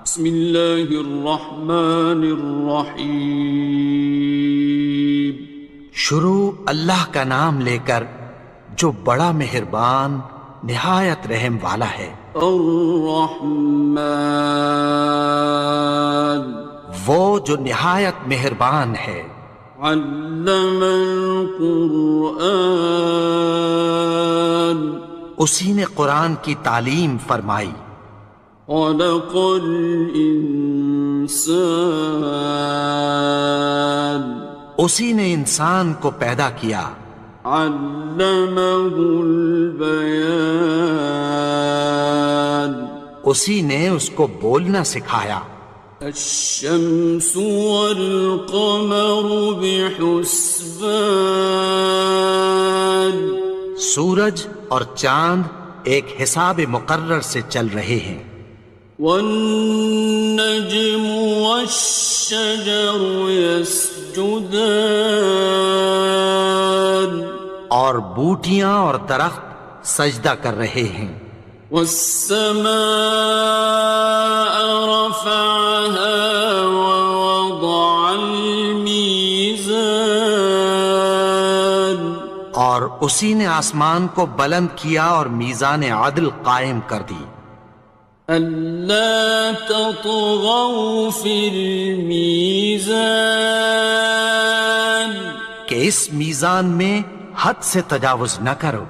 بسم اللہ الرحمن الرحیم. شروع اللہ کا نام لے کر جو بڑا مہربان نہایت رحم والا ہے. الرحمن وہ جو نہایت مہربان ہے. علم القرآن اسی نے قرآن کی تعلیم فرمائی. خلق الانسان اسی نے انسان کو پیدا کیا. علمہ البیان اسی نے اس کو بولنا سکھایا. الشمس والقمر بحسبان سورج اور چاند ایک حساب مقرر سے چل رہے ہیں. والنجم والشجر يسجدان اور بوٹیاں اور درخت سجدہ کر رہے ہیں. والسماء رفعها ووضع الميزان اور اسی نے آسمان کو بلند کیا اور میزان عدل قائم کر دی. ألا تطغوا في الميزان کہ اس میزان میں حد سے تجاوز نہ کرو.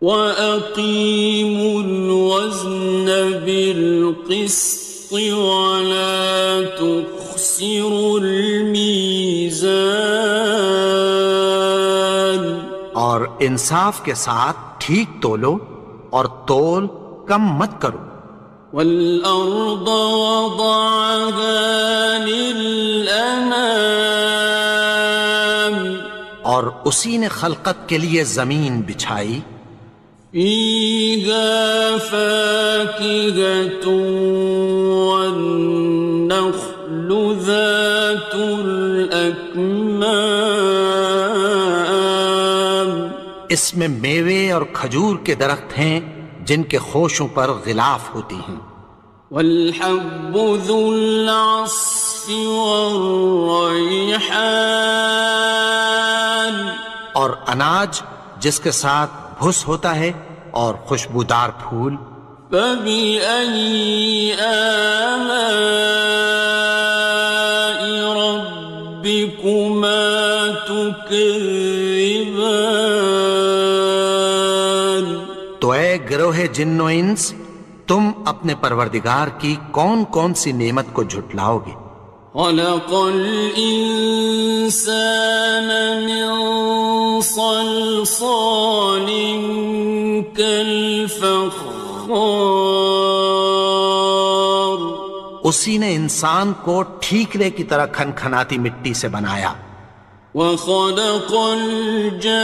وَأَقِيمُوا الْوَزْنَ بِالْقِسْطِ وَلَا تُخْسِرُوا الْمِيزَانَ اور انصاف کے ساتھ ٹھیک تولو اور تول کم مت کرو. وَالْأَرْضَ وَضَعَهَا لِلْأَنَامِ اور اسی نے خلقت کے لیے زمین بچھائی. فِيهَا فَاكِهَةٌ وَالنَّخْلُ ذَاتُ الْأَكْمَامِ اس میں میوے اور کھجور کے درخت ہیں جن کے خوشوں پر غلاف ہوتی ہیں. وَالْحَبُّ ذُو الْعَصْفِ وَالرَّيْحَانِ اور اناج جس کے ساتھ بھس ہوتا ہے اور خوشبودار پھول. فَبِأَيِّ آلَاءِ رَبِّكُمَا تُكَذِّبَانِ تو اے گروہ جن و انس تم اپنے پروردگار کی کون کون سی نعمت کو جھٹلاؤ گے. خَلَقَ الْإِنسَانَ مِنْ صَلْصَالٍ كَالْفَخَّارِ اسی نے انسان کو ٹھیکرے کی طرح کھنکھناتی مٹی سے بنایا. وَخَلَقَ الْجَانَّ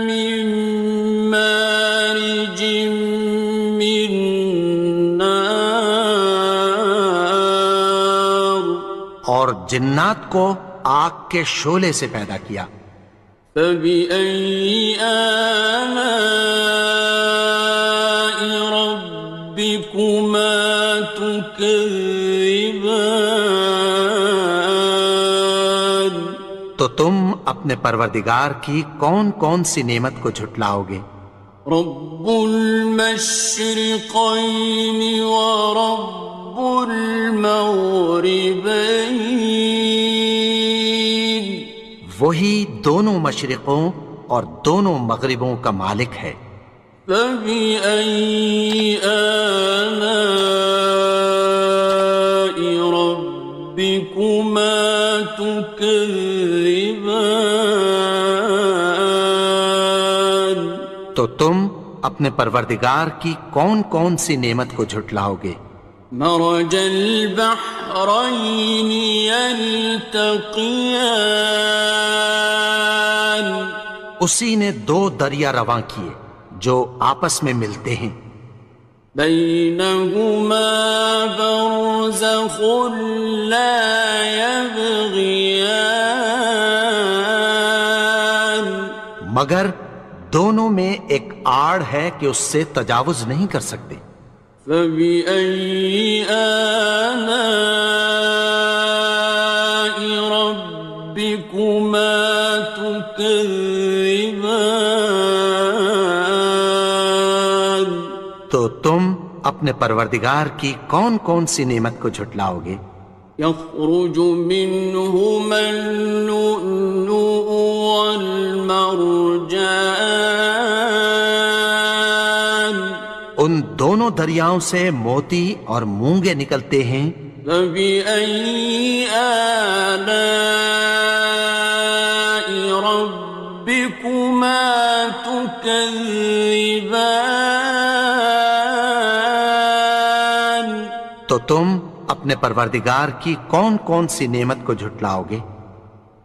مِن مَّارِجٍ مِّن نَّارٍ اور جنات کو آگ کے شعلے سے پیدا کیا. فَبِأَيِّ آلَاءِ رَبِّكُمَا تُكَذِّبَانِ تو تم اپنے پروردگار کی کون کون سی نعمت کو جھٹلاؤ گے. رب المشرقین ورب المغربین وہی دونوں مشرقوں اور دونوں مغربوں کا مالک ہے. فَبِأَيِّ آلَاءِ رَبِّكُمَا تُكَذِّبَانِ تو تم اپنے پروردگار کی کون کون سی نعمت کو جھٹلاؤ گے. مرج البحرین یلتقیان اسی نے دو دریا رواں کیے جو آپس میں ملتے ہیں. بینہما برزخ لا یبغیان مگر دونوں میں ایک آڑ ہے کہ اس سے تجاوز نہیں کر سکتے۔ فبأي آلاء ربكما تكذبان؟ تو تم اپنے پروردگار کی کون کون سی نعمت کو جھٹلاؤ گے؟ يخرج منهما اللؤلؤ والمرجان ان دونوں دریاؤں سے موتی اور مونگے نکلتے ہیں۔ فبأي آلاء ربكما تكذبان؟ تو تم اپنے پروردگار کی کون کون سی نعمت کو جھٹلاؤ گے؟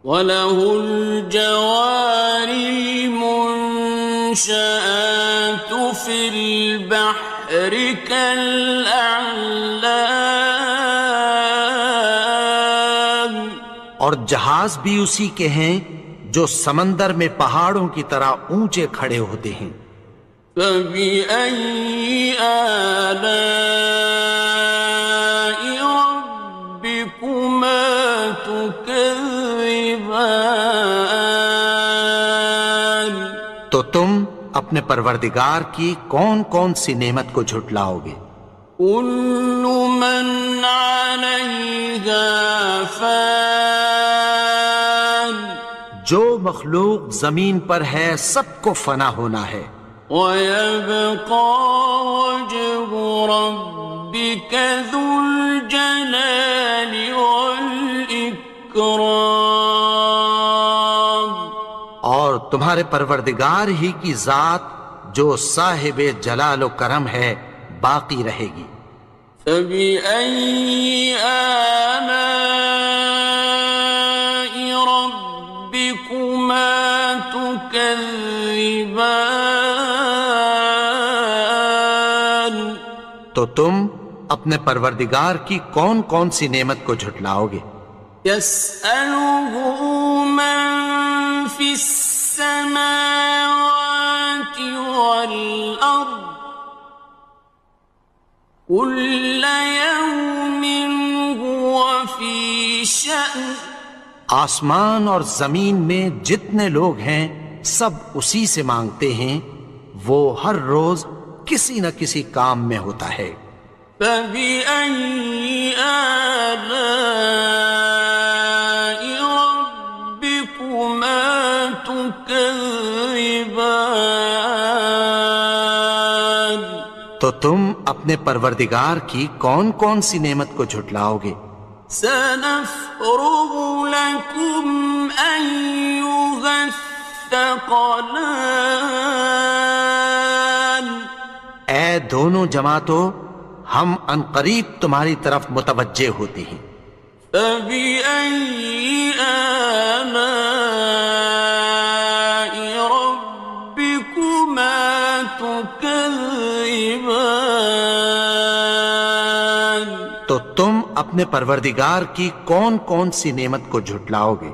وَلَهُ الْجَوَارِ الْمُنشَآتُ فِي الْبَحْرِ كَالْأَعْلَامِ، اور جہاز بھی اسی کے ہیں جو سمندر میں پہاڑوں کی طرح اونچے کھڑے ہوتے ہیں۔ فَبِأَيِّ آلَاءِ رَبِّكُمَا تُكَذِّبَانِ؟ تو تم اپنے پروردگار کی کون کون سی نعمت کو جھٹلاؤ گے؟ كُلُّ مَنْ عَلَيْهَا فَانٍ، جو مخلوق زمین پر ہے سب کو فنا ہونا ہے۔ وَيَبْقَى وَجْهُ رَبِّكَ ذُو الْجَلَالِ وَالْإِكْرَامِ، اور تمہارے پروردگار ہی کی ذات جو صاحب جلال و کرم ہے باقی رہے گی۔ فَبِأَيِّ آلَاءِ رَبِّكُمَا تُكَذِّبَانِ؟ تو تم اپنے پروردگار کی کون کون سی نعمت کو جھٹلاؤ گے؟ يَسْأَلُهُ مَن فِي السَّمَاوَاتِ وَالْأَرْضِ كُلَّ يَوْمٍ هُوَ فِي شَأْنٍ، آسمان اور زمین میں جتنے لوگ ہیں سب اسی سے مانگتے ہیں، وہ ہر روز کسی نہ کسی کام میں ہوتا ہے۔ فَبِأَيِّ آلَاءِ رَبِّكُمَا تُكَذِّبَانِ؟ تو تم اپنے پروردگار کی کون کون سی نعمت کو جھٹلاؤ گے؟ سَنَفْرُغُ لَكُمْ أَيُّهَ الثَّقَلَانِ؟ اے دونوں جماعتوں، ہم عنقریب تمہاری طرف متوجہ ہوتے ہیں۔ فَبِأَيِّ آلَاءِ رَبِّكُمَا تُكَذِّبَانِ؟ تو تم اپنے پروردگار کی کون کون سی نعمت کو جھٹلاؤ گے؟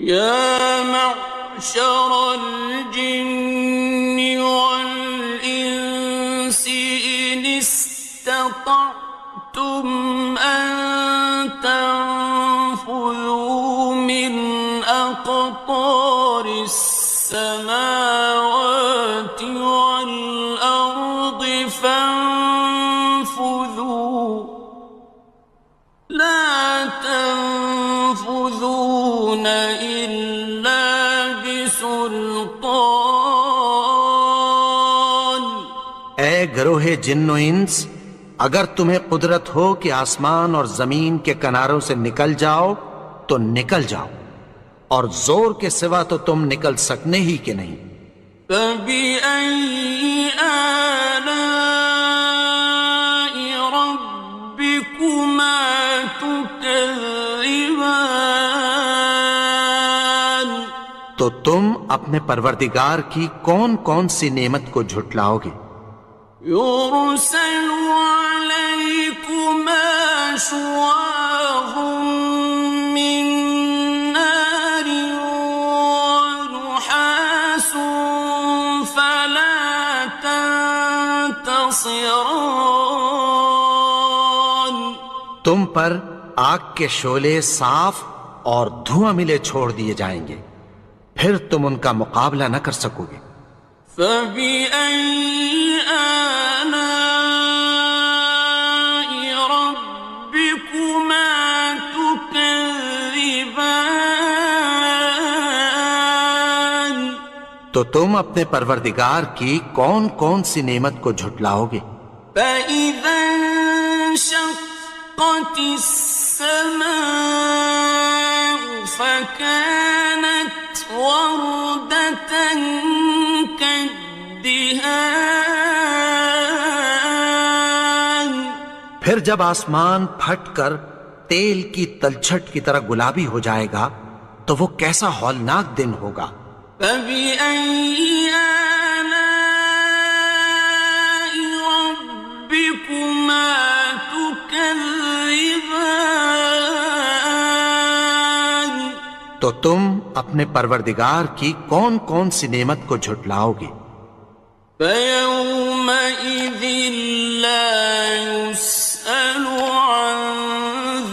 يَا مَعْشَرَ الْجِنِّ وَالْإِنسِ إِنِ اسْتَطَعْتُمْ أَن تَنفُذُوا مِنْ أَقْطَارِ السَّمَاوَاتِ وَالْأَرْضِ فَانفُذُوا لَا تَنفُذُونَ إِلَّا بِسُلْطَانٍ۔ اے گروہ جن و انس، اگر تمہیں قدرت ہو کہ آسمان اور زمین کے کناروں سے نکل جاؤ تو نکل جاؤ، اور زور کے سوا تو تم نکل سکنے ہی کہ نہیں۔ فَبِأَيِّ آلَاءِ رَبِّكُمَا تُكَذِّبَانِ؟ تو تم اپنے پروردگار کی کون کون سی نعمت کو جھٹلاؤ گے؟ يُرْسَلُ عَلَيْكُمَا شُوَاظٌ مِّن نَّارٍ وَنُحَاسٌ فَلَا ينتصران تم پر آگ کے شعلے صاف اور دھواں ملے چھوڑ دیے جائیں گے، پھر تم ان کا مقابلہ نہ کر سکو گے۔ فبأي آلاء ربكما تكذبان تو تم اپنے پروردگار کی کون کون سی نعمت کو جھٹلاؤ گے؟ فإذا انشقت السماء فكانت وردة كالدهان پھر جب آسمان پھٹ کر تیل کی تلچھٹ کی طرح گلابی ہو جائے گا تو وہ کیسا ہولناک دن ہوگا۔ فبأي آلاء ربكما تكذبان تو تم اپنے پروردگار کی کون کون سی نعمت کو جھٹلاؤ گے؟ فيومئذ لا يسأل عن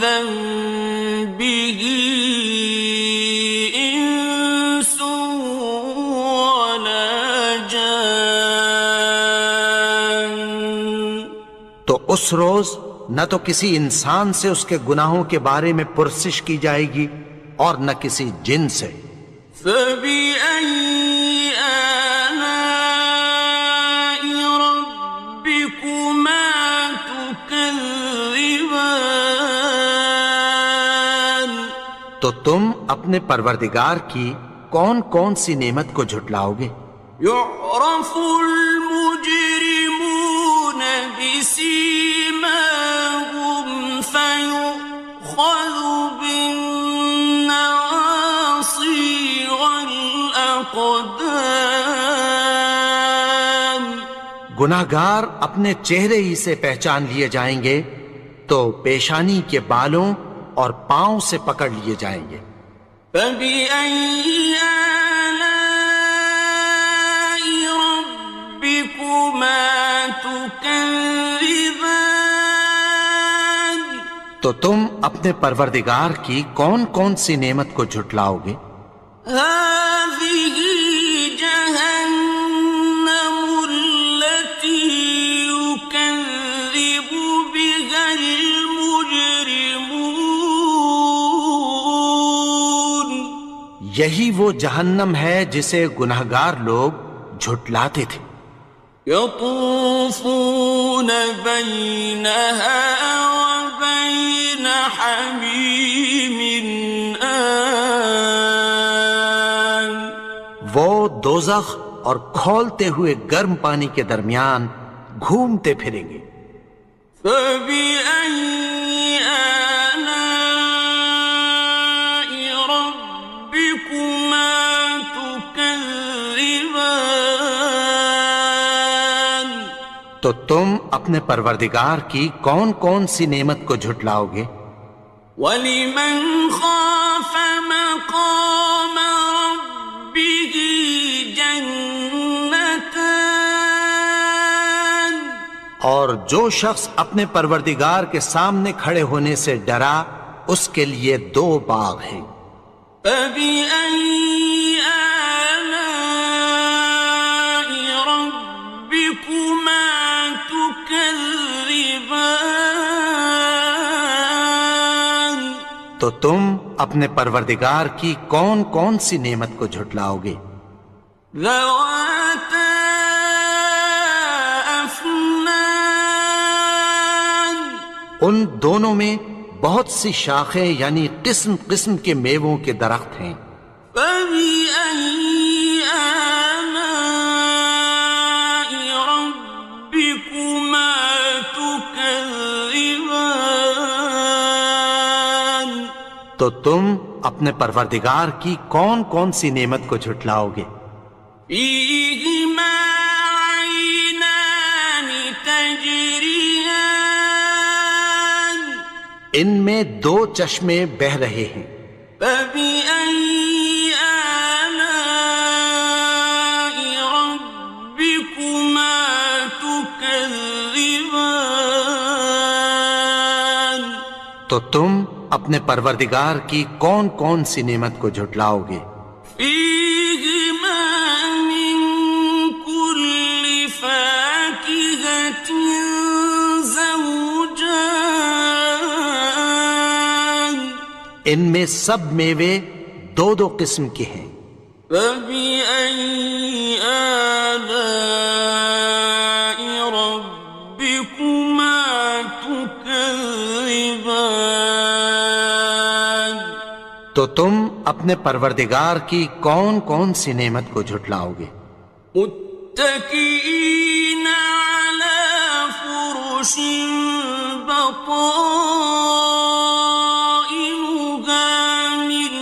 ذنبه إنس ولا جان تو اس روز نہ تو کسی انسان سے اس کے گناہوں کے بارے میں پرسش کی جائے گی اور نہ کسی جن سے۔ فبأي آلاء ربكما تكذبان تو تم اپنے پروردگار کی کون کون سی نعمت کو جھٹلاؤ گے؟ يعرف المجرمون بسيماهم فيؤخذ بالنواصي والأقدام گناہگار اپنے چہرے ہی سے پہچان لیے جائیں گے تو پیشانی کے بالوں اور پاؤں سے پکڑ لیے جائیں گے۔ فبأي آلاء ربكما تكذبان تو تم اپنے پروردگار کی کون کون سی نعمت کو جھٹلاؤ گے؟ هذه جهنم التي يكذب بها المجرمون یہی وہ جہنم ہے جسے گناہگار لوگ جھٹلاتے تھے۔ يطوفون بينها وبين حميم آن وہ دوزخ اور کھولتے ہوئے گرم پانی کے درمیان گھومتے پھریں گے۔ فبأي آلاء ربكما تكذبان تو تم اپنے پروردگار کی کون کون سی نعمت کو جھٹلاؤ گے؟ وَلِمَنْ خَافَ مَقَامَ رَبِّهِ جَنَّتَانِ اور جو شخص اپنے پروردگار کے سامنے کھڑے ہونے سے ڈرا اس کے لیے دو باغ ہیں۔ فَبِأَيِّ آلَاءِ رَبِّكُمَا تُكَذِّبَانِ تو تم اپنے پروردگار کی کون کون سی نعمت کو جھٹلاؤ گے؟ ذَوَاتَا أَفْنَانٍ ان دونوں میں بہت سی شاخیں یعنی قسم قسم کے میووں کے درخت ہیں۔ فَبِأَيِّ آلَاءِ رَبِّكُمَا تُكَذِّبَانِ تو تم اپنے پروردگار کی کون کون سی نعمت کو جھٹلاؤ گے؟ فِيهِمَا عَيْنَانِ تَجْرِيَانِ ان میں دو چشمے بہہ رہے ہیں۔ فَبِأَيِّ آلَاءِ رَبِّكُمَا تُكَذِّبَانِ تو تم اپنے پروردگار کی کون کون سی نعمت کو جھٹلاؤ گے؟ فیہما من کل فاکہۃ زوجان، ان میں سب میوے دو دو قسم کے ہیں۔ فبأي آلاء ربكما تكذبان، تو تم اپنے پروردگار کی کون کون سی نعمت کو جھٹلاؤ گے؟ متكئين على فرش بطائنها من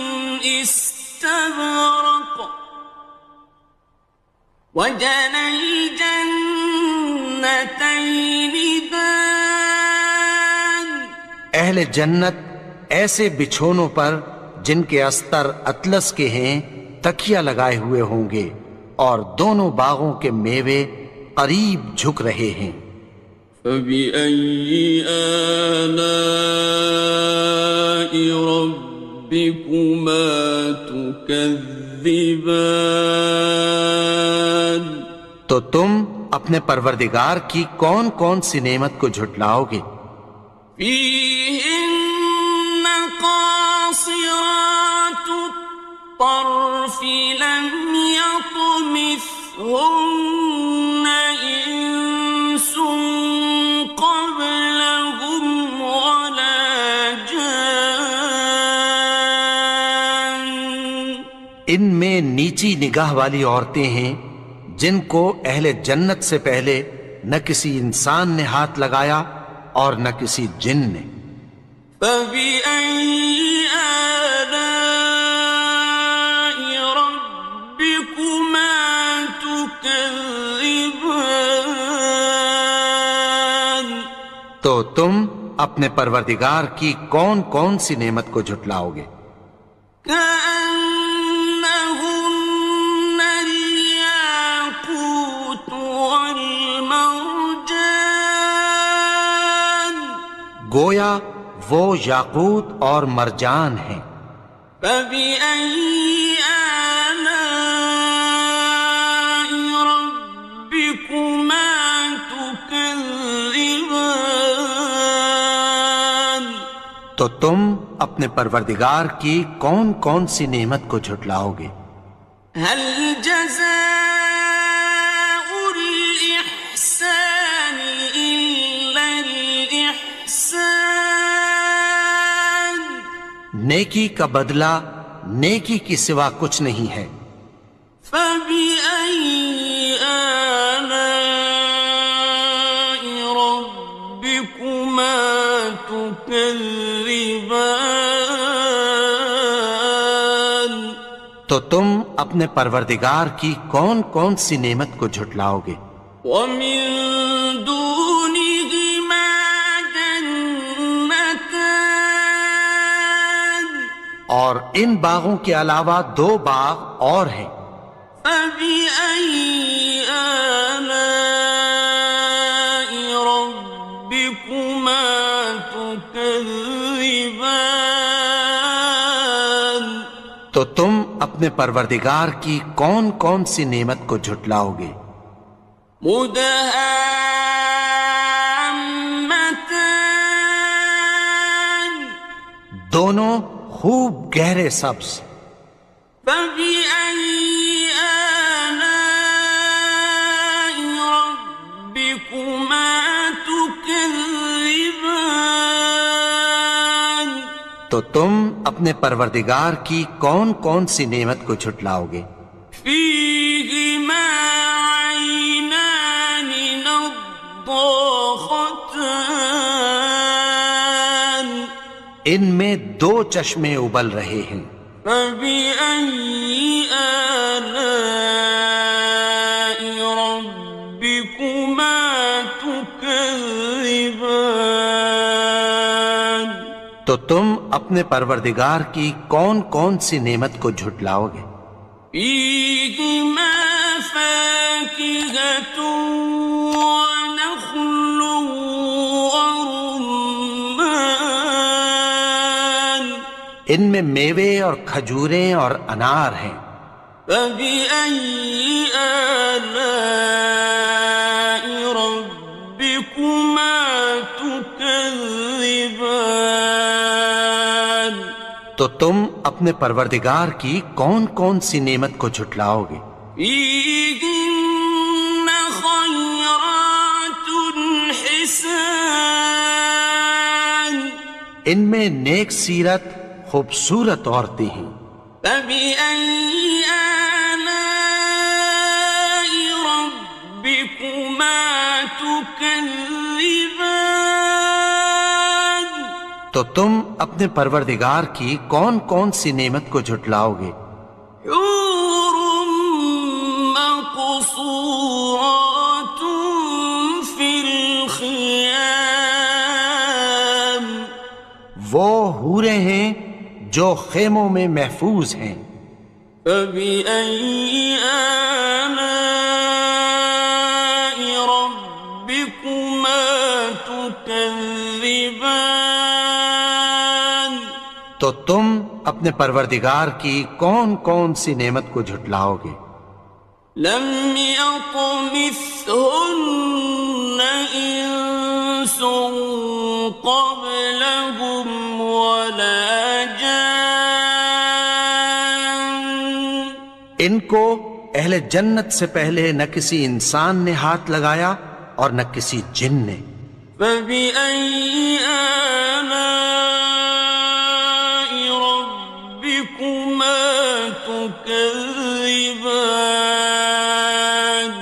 استبرق، وجنى الجنتين دان، اہل جنت ایسے بچھونوں پر جن کے استر اطلس کے ہیں تکیہ لگائے ہوئے ہوں گے، اور دونوں باغوں کے میوے قریب جھک رہے ہیں۔ فبأي آلاء ربكما تكذبان، تو تم اپنے پروردگار کی کون کون سی نعمت کو جھٹلاؤ گے؟ فيهن قاصرات الطرف لم يطمثهن إنس قبلهم ولا جان، ان میں نیچی نگاہ والی عورتیں ہیں جن کو اہل جنت سے پہلے نہ کسی انسان نے ہاتھ لگایا اور نہ کسی جن نے۔ فبأي آلاء ربكما تكذبان، تو تم اپنے پروردگار کی کون کون سی نعمت کو جھٹلاؤ گے؟ كأنهن الياقوت والمرجان، گویا وہ یاقوت اور مرجان ہیں۔ فبأي آلاء ربكما تكذبان، تو تم اپنے پروردگار کی کون کون سی نعمت کو جھٹلاؤ گے؟ هل جزاء الإحسان إلا الإحسان، نیکی کا بدلہ نیکی کی سوا کچھ نہیں ہے۔ فبأي آلاء ربكما تكذبان، تو تم اپنے پروردگار کی کون کون سی نعمت کو جھٹلاؤ گے؟ ومن دونهما جنتان، اور ان باغوں کے علاوہ دو باغ اور ہیں۔ فبأي آلاء ربكما تكذبان، تو تم اپنے پروردگار کی کون کون سی نعمت کو جھٹلاؤ گے؟ مدهامتان، دونوں خوب گہرے سبز۔ فبأي آلاء ربكما تكذبان، تو تم اپنے پروردگار کی کون کون سی نعمت کو جھٹلاؤ گے؟ فيهما عينان نضاختان، ان میں دو چشمے ابل رہے ہیں۔ فبأي آلاء ربكما تكذبان، تو تم اپنے پروردگار کی کون کون سی نعمت کو جھٹلاؤ گے؟ فيهما فاكهة ونخل ورمان، ان میں میوے اور کھجوریں اور انار ہیں۔ فبأي آلاء ربكما تكذبان؟ تو تم اپنے پروردگار کی کون کون سی نعمت کو جھٹلاؤ گے؟ فيهن خيرات حسان، ان میں نیک سیرت خوبصورت عورتیں ہیں۔ فبأي آلاء ربكما تكذبان؟ تو تم اپنے پروردگار کی کون کون سی نعمت کو جھٹلاؤ گے؟ حور مقصورات في الخيام، وہ حوریں ہیں جو خیموں میں محفوظ ہیں۔ فبأي آلاء ربكما تكذبان؟ تو تم اپنے پروردگار کی کون کون سی نعمت کو جھٹلاؤ گے؟ لم يطمثهن إنس قبلهم ولا جان، ان کو اہل جنت سے پہلے نہ کسی انسان نے ہاتھ لگایا اور نہ کسی جن نے۔ فبأي آلاء ربكما تكذبان؟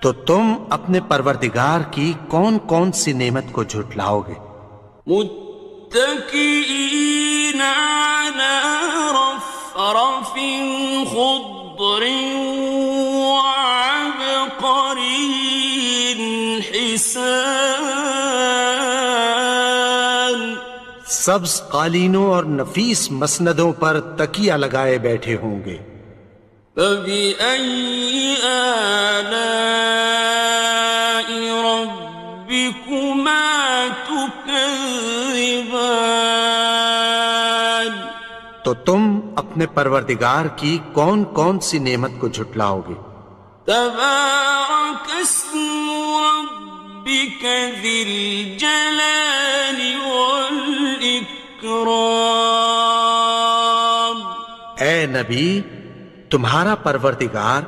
تو تم اپنے پروردگار کی کون کون سی نعمت کو جھٹلاؤ گے؟ متكئين على رفرف خضر وعبقري حسان، سبز قالینوں اور نفیس مسندوں پر تکیہ لگائے بیٹھے ہوں گے۔ فبأي آلاء ربكما تكذبان؟ تو تم اپنے پروردگار کی کون کون سی نعمت کو جھٹلاؤ گے؟ تبارك اسم ربك ذي الجلال والإكرام۔ اے نبی، تمہارا پروردگار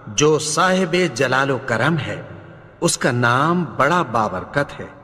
جو صاحب جلال و کرم ہے، اس کا نام بڑا بابرکت ہے۔